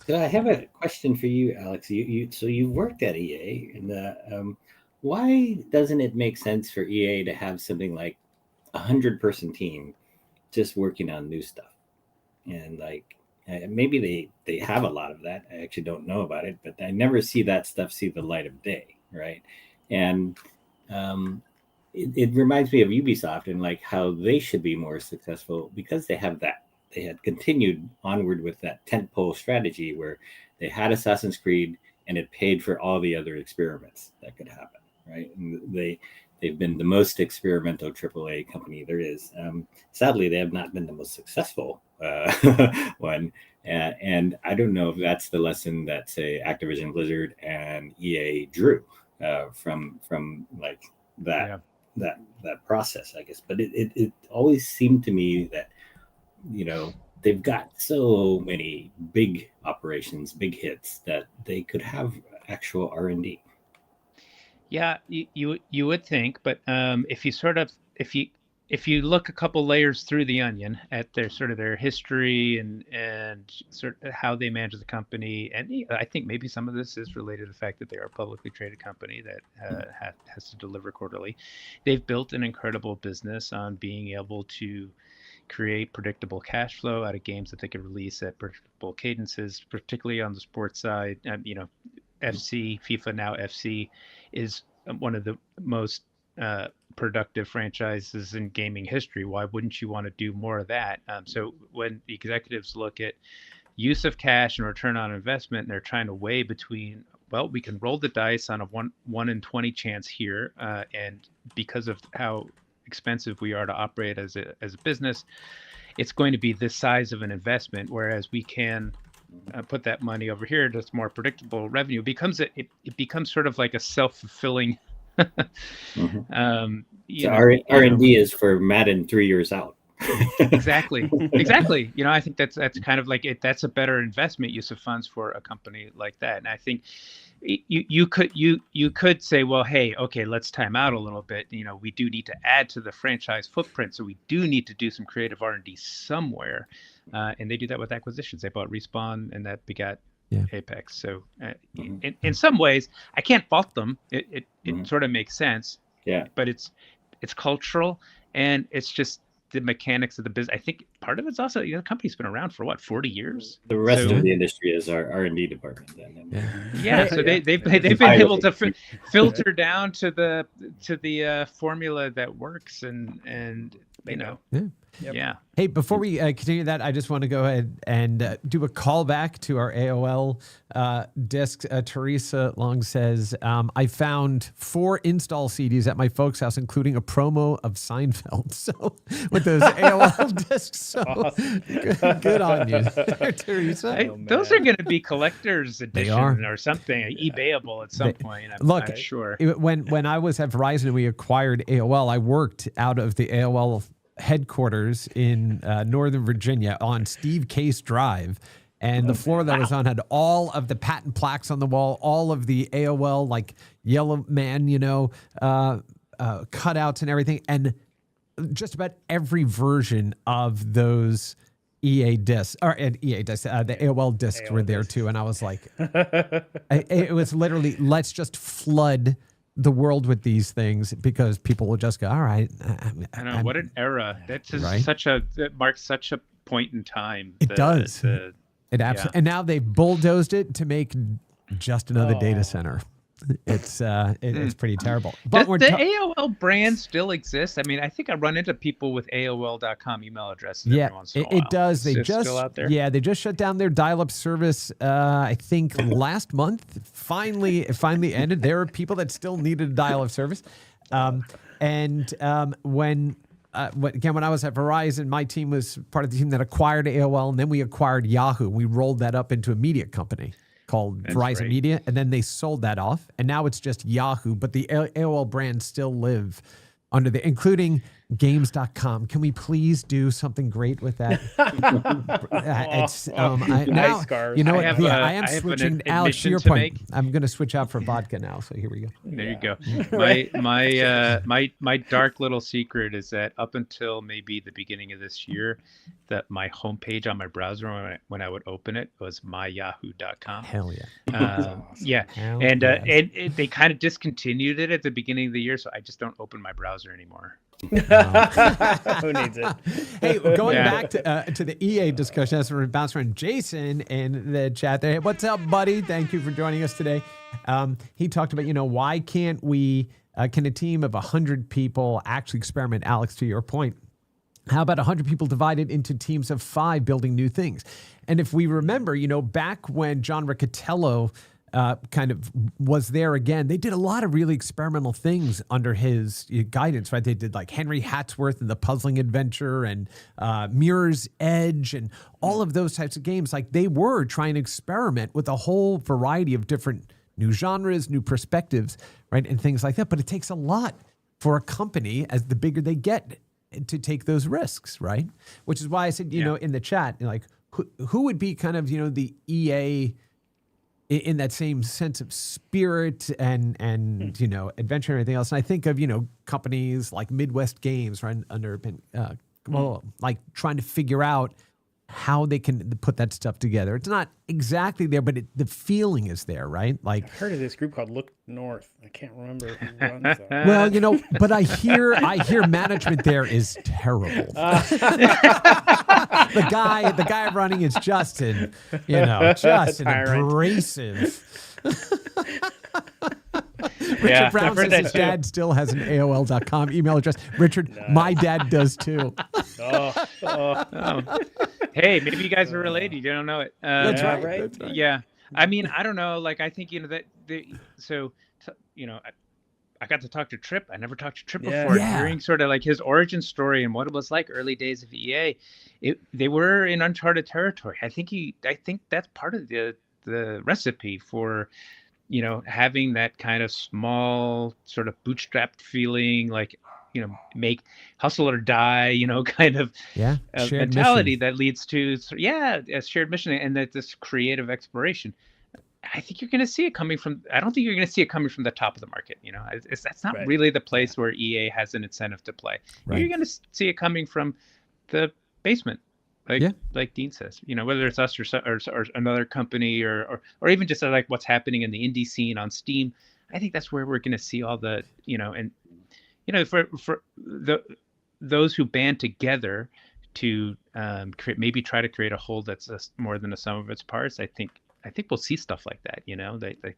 So I have a question for you, Alex. So you've worked at EA, and why doesn't it make sense for EA to have something like 100-person team just working on new stuff? And maybe they have a lot of that. I actually don't know about it, but I never see that stuff see the light of day, right? And it reminds me of Ubisoft and how they should be more successful, because they have that. They had continued onward with that tentpole strategy where they had Assassin's Creed and it paid for all the other experiments that could happen. Right, and they've been the most experimental AAA company there is. Sadly, they have not been the most successful one, and I don't know if that's the lesson that, say, Activision Blizzard and EA drew from that process, I guess. But it always seemed to me that they've got so many big operations, big hits, that they could have actual R&D. Yeah, you would think, but if you look a couple layers through the onion at their history and sort of how they manage the company, and I think maybe some of this is related to the fact that they are a publicly traded company that has to deliver quarterly. They've built an incredible business on being able to create predictable cash flow out of games that they can release at predictable cadences, particularly on the sports side. FC, FIFA now FC, is one of the most productive franchises in gaming history. Why wouldn't you want to do more of that? So when the executives look at use of cash and return on investment, and they're trying to weigh between, well, we can roll the dice on a 1 in 20 chance here, and because of how expensive we are to operate as a business, it's going to be this size of an investment, whereas we can put that money over here, just more predictable revenue. It becomes sort of like a self-fulfilling R&D is for Madden 3 years out. Exactly. I think that's kind of like it. That's a better investment use of funds for a company like that. And I think you could say, well, hey, okay, let's time out a little bit. We do need to add to the franchise footprint, so we do need to do some creative R&D somewhere. And they do that with acquisitions. They bought Respawn, and that begat Apex. So in some ways, I can't fault them. It sort of makes sense. Yeah. But it's cultural, and it's just the mechanics of the business. I think part of it's also, you know, the company's been around for what, 40 years. The rest So- of the industry is our R&D department. Then. Yeah, so they've been able to filter down to the formula that works, and you know. Yeah. Hey, before we continue that, I just want to go ahead and do a callback to our AOL discs. Teresa Long says, I found 4 install CDs at my folks' house, including a promo of Seinfeld. So with those AOL discs, so good on you, Teresa. Those are going to be collector's edition or something, eBayable at some point. I'm sure. When I was at Verizon and we acquired AOL, I worked out of the AOL headquarters in Northern Virginia on Steve Case Drive, and the floor that I was on had all of the patent plaques on the wall, all of the AOL like Yellow Man, you know, cutouts and everything, and just about every version of those EA discs or EA discs, the AOL discs were there too, and I was like, it was literally, let's just flood the world with these things, because people will just go, all right. I know, what an era. That's just Right? that marks such a point in time. It does. It absolutely. And now they've bulldozed it to make just another data center. It's pretty terrible. But Does the AOL brand still exists? I mean, I think I run into people with AOL.com email addresses every once in a while. It does. They It's just still out there? they just shut down their dial-up service. I think last month. It finally ended. There are people that still needed a dial-up service, when I was at Verizon, my team was part of the team that acquired AOL, and then we acquired Yahoo. We rolled that up into a media company called Verizon Media, and then they sold that off, and now it's just Yahoo, but the AOL brands still live under including games.com. Can we please do something great with that? You know what? I am switching. Alex, to your point, I'm going to switch out for vodka now. So here we go. There you go. My dark little secret is that up until maybe the beginning of this year, that my homepage on my browser when I would open it was myyahoo.com. Hell yeah. Yeah. Hell And yes. they kind of discontinued it at the beginning of the year, so I just don't open my browser anymore. Who needs it? Hey, going back to the EA discussion, as we're bouncing around, Jason in the chat there. Hey, what's up, buddy? Thank you for joining us today. He talked about, why can't we, can a team of 100 people actually experiment? Alex, to your point, how about 100 people divided into teams of 5 building new things? And if we remember, back when John Riccatello kind of was there again, they did a lot of really experimental things under his guidance, right? They did like Henry Hatsworth and the Puzzling Adventure and Mirror's Edge and all of those types of games. Like, they were trying to experiment with a whole variety of different new genres, new perspectives, right? And things like that. But it takes a lot for a company, as the bigger they get, to take those risks, right? Which is why I said, in the chat, like, who would be kind of, the EA in that same sense of spirit and adventure and everything else. And I think of, companies like Midwest Games, right, like trying to figure out how they can put that stuff together. It's not exactly there, but the feeling is there, right? Like, I've heard of this group called Look North. I can't remember who runs that. well, but I hear management there is terrible. The guy running is Justin, Justin abrasive. Richard Brown says his dad still has an AOL.com email address. Richard, my dad does too. Hey, maybe you guys are related. You don't know it. That's right. That's right. Yeah. I mean, I don't know. Like, I think, I got to talk to Tripp. I never talked to Tripp before. Yeah. Hearing sort of like his origin story and what it was like early days of EA, they were in uncharted territory. I think that's part of the recipe for, having that kind of small sort of bootstrapped feeling, like, make hustle or die, kind of mentality that leads to a shared mission and that this creative exploration. I think you're going to see it coming from. I don't think you're going to see it coming from the top of the market. That's not really the place where EA has an incentive to play. Right. You're going to see it coming from the basement, like Dean says. Whether it's us or another company or even just like what's happening in the indie scene on Steam. I think that's where we're going to see all the for those who band together to maybe try to create a whole that's more than the sum of its parts, I think we'll see stuff like that.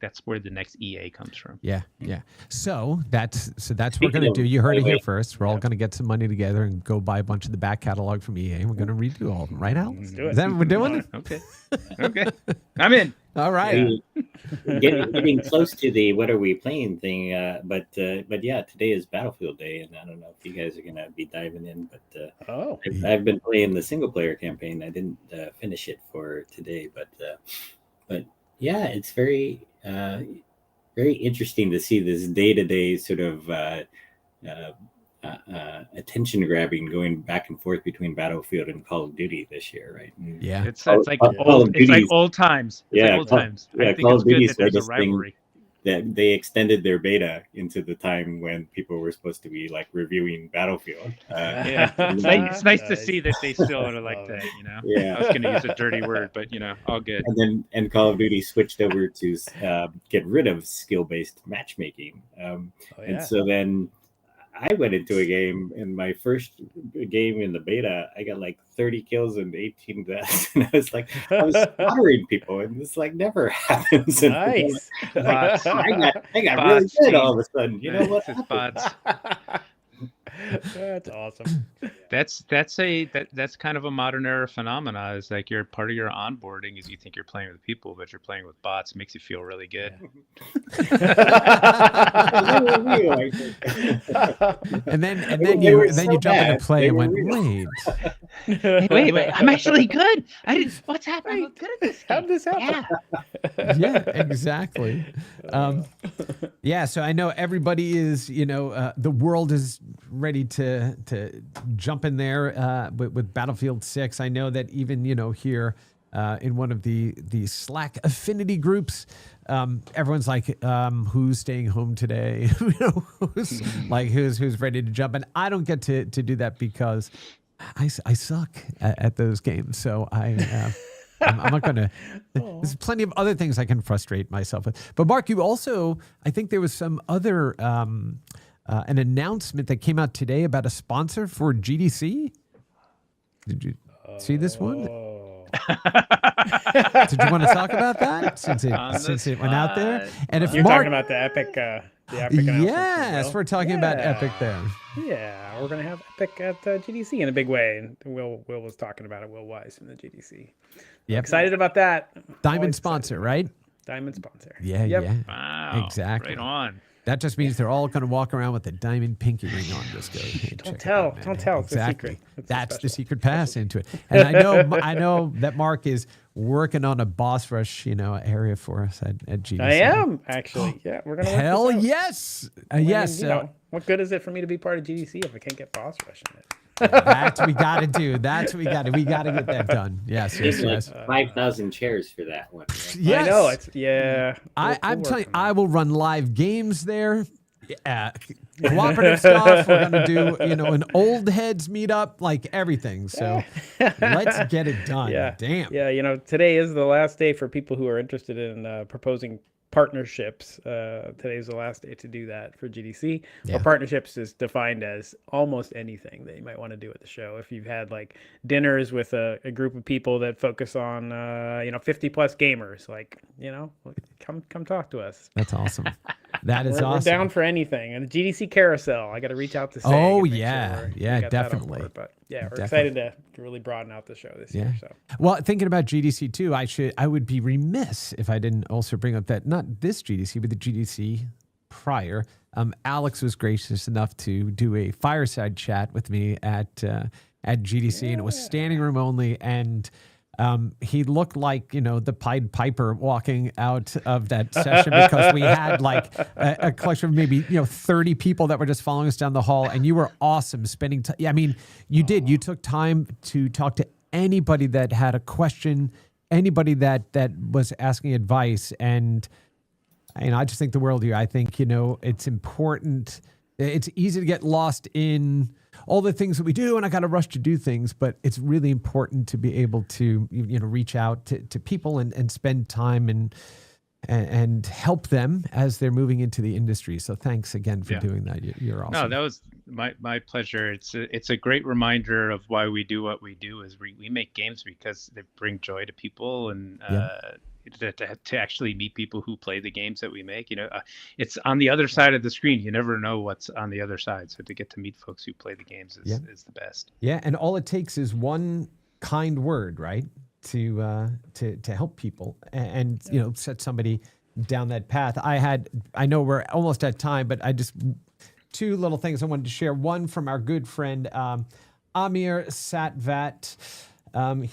That's where the next EA comes from. Yeah. So that's what we're gonna do. You heard it here first. We're all gonna get some money together and go buy a bunch of the back catalog from EA, and we're gonna redo all of them. Right, Al? Let's do it. Is that what we're doing? Okay. I'm in. All right. Getting close to the what are we playing thing, but yeah, today is Battlefield Day, and I don't know if you guys are gonna be diving in, but I've been playing the single player campaign. I didn't finish it for today, but yeah, it's very very interesting to see this day-to-day sort of attention grabbing going back and forth between Battlefield and Call of Duty this year, right? And yeah, it's like old times. Yeah, old times. Yeah, I think Call it's of Duty good that there's a rivalry. That they extended their beta into the time when people were supposed to be like reviewing Battlefield. It's nice to see that they still are like that. Yeah, I was going to use a dirty word, but all good. And Call of Duty switched over to get rid of skill-based matchmaking, and so then I went into a game, in my first game in the beta, I got like 30 kills and 18 deaths. And I was slaughtering people, and this like never happens. And Nice. I got really good all of a sudden. You know what? That's awesome. That's kind of a modern era phenomena. Is like you're part of your onboarding is you think you're playing with people, but you're playing with bots. It makes you feel really good. and then you jump into play and went, wait, I'm actually good. What's happening? I'm good at this game. How did this happen? Yeah, exactly. Yeah, so I know everybody is, the world is ready to jump in there with Battlefield 6. I know that even, here in one of the Slack affinity groups, everyone's like, who's staying home today? who's ready to jump? And I don't get to do that because I suck at those games. So I'm not going to. There's plenty of other things I can frustrate myself with. But Mark, you also, I think there was some other an announcement that came out today about a sponsor for GDC. Did you see this one? Did you want to talk about that since it went out there? And if you're Mark, talking about the Epic announcement, yes, we're talking about Epic there. Yeah, we're gonna have Epic at GDC in a big way, and Will was talking about it. Will Wise from the GDC. Yep. Excited about that. Diamond sponsor, right? Diamond sponsor. Yeah, yep. yeah. Wow. Exactly. Right on. That just means they're all going to walk around with a diamond pinky ring on. Just go. Hey, Don't tell. It's exactly. a secret. That's the secret pass into it. And I know that Mark is working on a boss rush, area for us at GDC. I am actually. Yeah, we're gonna. Hell work this out. yes, yes. What good is it for me to be part of GDC if I can't get boss rush in it? That's what we got to do. That's what we got to. We got to get that done. Yes. 5,000 chairs for that one. Right? Yes. I know. It's I'm telling you, I will run live games there. Cooperative stuff. We're gonna do, an old heads meetup, like everything. So let's get it done. Yeah. Damn. Yeah. Today is the last day for people who are interested in proposing partnerships. Today's the last day to do that for GDC. Yeah. Or partnerships is defined as almost anything that you might want to do at the show. If you've had like dinners with a group of people that focus on 50 plus gamers, come talk to us. That's awesome. That is We're awesome. down for anything. And the GDC carousel, I got to reach out to say. Oh yeah, definitely. But yeah, we're excited to really broaden out the show this year. So well, thinking about GDC too, I would be remiss if I didn't also bring up that not this GDC, but the GDC prior. Alex was gracious enough to do a fireside chat with me at GDC, and it was standing room only, and he looked like, the Pied Piper walking out of that session because we had like a collection of maybe, 30 people that were just following us down the hall, and you were awesome spending time. I mean, you did. You took time to talk to anybody that had a question, anybody that was asking advice, and I just think the world of you. I think, it's important. It's easy to get lost in all the things that we do, and I got to rush to do things, but it's really important to be able to, reach out to people and spend time and help them as they're moving into the industry. So thanks again for doing that. You're awesome. No, My pleasure. It's a great reminder of why we do what we do. Is we make games because they bring joy to people, and to actually meet people who play the games that we make. It's on the other side of the screen. You never know what's on the other side. So to get to meet folks who play the games is the best. Yeah, and all it takes is one kind word, right, to help people and set somebody down that path. I know we're almost at time, but two little things I wanted to share. One from our good friend Amir Satvat.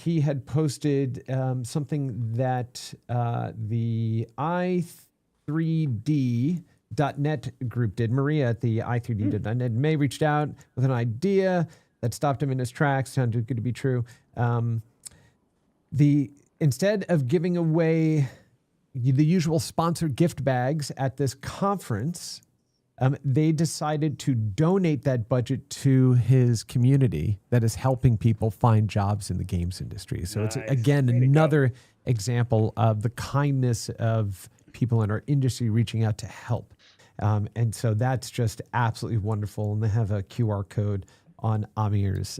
He had posted something that the i3d.net group did. Maria at the i3d.net may reached out with an idea that stopped him in his tracks. Sounded good to be true. Instead of giving away the usual sponsored gift bags at this conference, they decided to donate that budget to his community that is helping people find jobs in the games industry. So it's, again, another example of the kindness of people in our industry reaching out to help. And so that's just absolutely wonderful. And they have a QR code on Amir's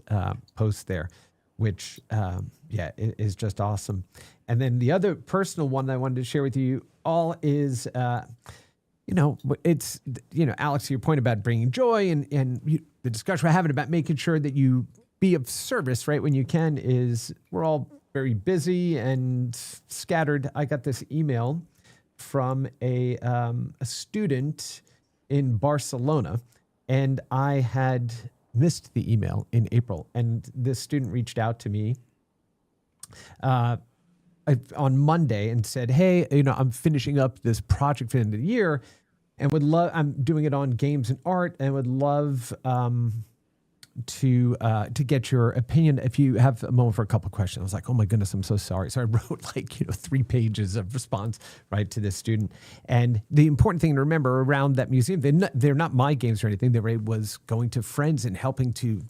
post there, which, is just awesome. And then the other personal one that I wanted to share with you all is... it's, Alex, your point about bringing joy and the discussion we're having about making sure that you be of service, right, when you can, is we're all very busy and scattered. I got this email from a student in Barcelona, and I had missed the email in April. And this student reached out to me on Monday and said, hey, I'm finishing up this project for the end of the year and I'm doing it on games and art and would love to get your opinion if you have a moment for a couple of questions. I was like, oh my goodness, I'm so sorry. So I wrote 3 pages of response right to this student. And the important thing to remember around that museum, they're not my games or anything. They was going to friends and helping to,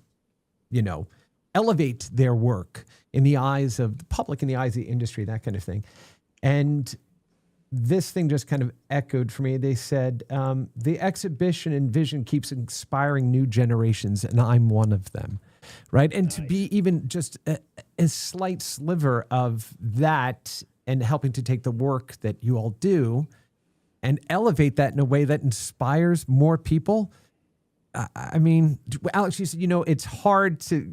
elevate their work in the eyes of the public, in the eyes of the industry, that kind of thing. And this thing just kind of echoed for me. They said, the exhibition and vision keeps inspiring new generations, and I'm one of them, right? And to be even just a slight sliver of that and helping to take the work that you all do and elevate that in a way that inspires more people. I mean, Alex, you said, it's hard to,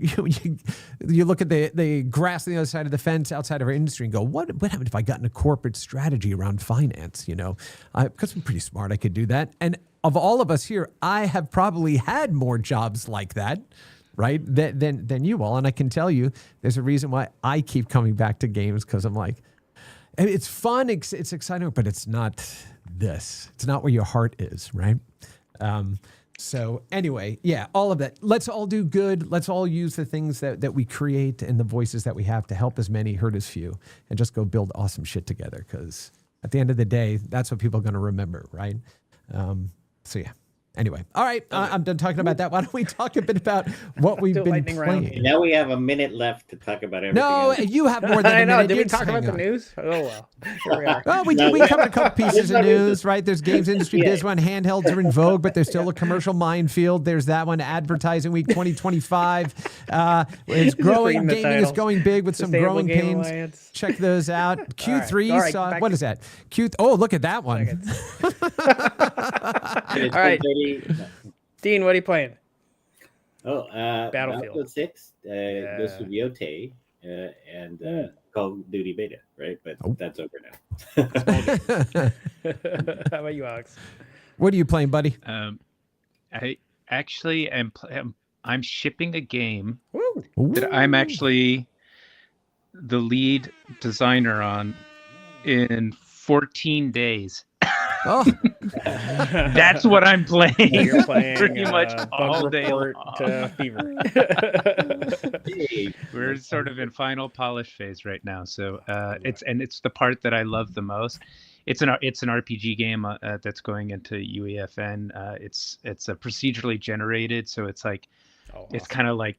you look at the grass on the other side of the fence outside of our industry and go, what happened if I got in a corporate strategy around finance? Because I'm pretty smart, I could do that. And of all of us here, I have probably had more jobs like that, right, than you all. And I can tell you there's a reason why I keep coming back to games, because I'm like, it's fun, it's exciting, but it's not this. It's not where your heart is, right? So anyway, all of that. Let's all do good. Let's all use the things that we create and the voices that we have to help as many, hurt as few, and just go build awesome shit together. Because at the end of the day, that's what people are going to remember, right? Anyway, all right, I'm done talking about that. Why don't we talk a bit about what we've been playing? Now we have a minute left to talk about everything. No, else. you have more than a minute. Did we talk about the news? Oh, well. Here we are. Well, we covered a couple pieces of news, right? There's games industry biz one. Handhelds are in vogue, but there's still a commercial minefield. There's that one. Advertising Week 2025. It's growing. Gaming is going big with some growing pains. Alliance. Check those out. Q3 saw, what is that? Oh, look at that one. All right. Dean, what are you playing? Battlefield 6, Ghost of Yotei, and Call of Duty Beta, right? But that's over now. How about you, Alex? What are you playing, buddy? I actually I'm shipping a game that I'm actually the lead designer on in 14 days. Oh, that's what I'm playing. You're playing pretty much all day long. To Fever. We're sort of in final polish phase right now, so it's the part that I love the most. It's an RPG game that's going into UEFN. It's a procedurally generated, so it's like it's kind of like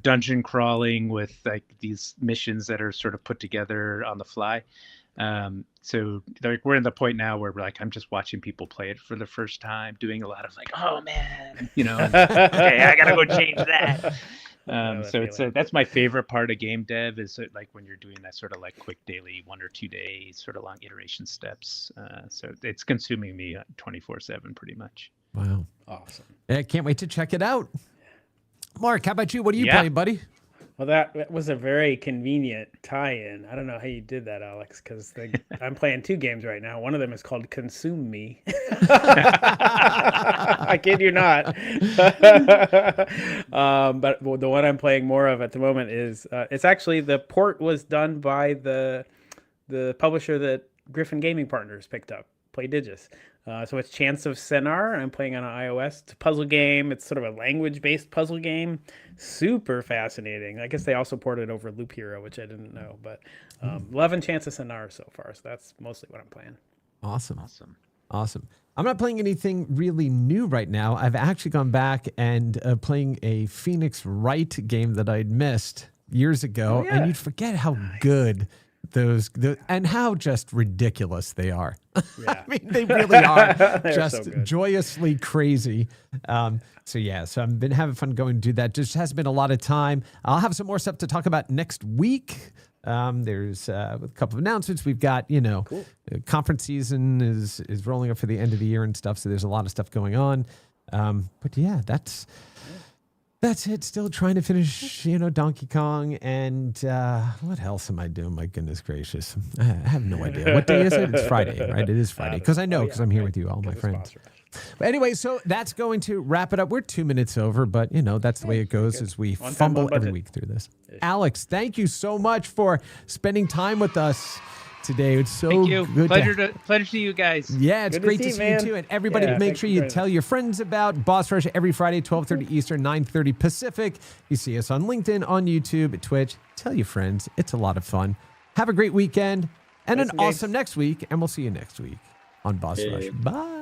dungeon crawling with like these missions that are sort of put together on the fly. So like we're in the point now where we're like, I'm just watching people play it for the first time, doing a lot of like, oh man, you know, okay, I gotta go change that. So it's that's my favorite part of game dev is like when you're doing that sort of like quick daily 1 or 2 day sort of long iteration steps. So it's consuming me 24/7 pretty much. Wow. Awesome. I can't wait to check it out. Mark, how about you? What are you playing, buddy? Well, that was a very convenient tie-in. I don't know how you did that, Alex, because I'm playing 2 games right now. One of them is called Consume Me. I kid you not. But the one I'm playing more of at the moment is it's actually the port was done by the publisher that Griffin Gaming Partners picked up, Playdigis. So it's Chants of Sennaar. I'm playing on iOS. It's a puzzle game. It's sort of a language-based puzzle game. Super fascinating. I guess they also ported over Loop Hero, which I didn't know. But loving Chants of Sennaar so far. So that's mostly what I'm playing. Awesome. I'm not playing anything really new right now. I've actually gone back and playing a Phoenix Wright game that I'd missed years ago. And you'd forget how good those and how just ridiculous they are. Yeah. I mean, they really are just so joyously crazy. So I've been having fun going to do that. Just hasn't been a lot of time. I'll have some more stuff to talk about next week. There's a couple of announcements. We've got, Cool. Conference season is rolling up for the end of the year and stuff. So there's a lot of stuff going on. But yeah, that's it. Still trying to finish, Donkey Kong. And what else am I doing? My goodness gracious. I have no idea. What day is it? It's Friday, right? It is Friday. Because I know, because I'm here with you, all my friends. But anyway, so that's going to wrap it up. We're 2 minutes over, but, that's the way it goes as we fumble every week through this. Alex, thank you so much for spending time with us today. It's so Thank you. good. Pleasure to you guys. Yeah, it's Good to great to see see you, you man. too. And everybody, Yeah, make thanks sure for you joining tell your friends about Boss Rush every Friday, 12:30 Eastern, 9:30 Pacific. You see us on LinkedIn, on YouTube, at Twitch. Tell your friends. It's a lot of fun. Have a great weekend and an awesome next week. And we'll see you next week on Boss Rush. Bye.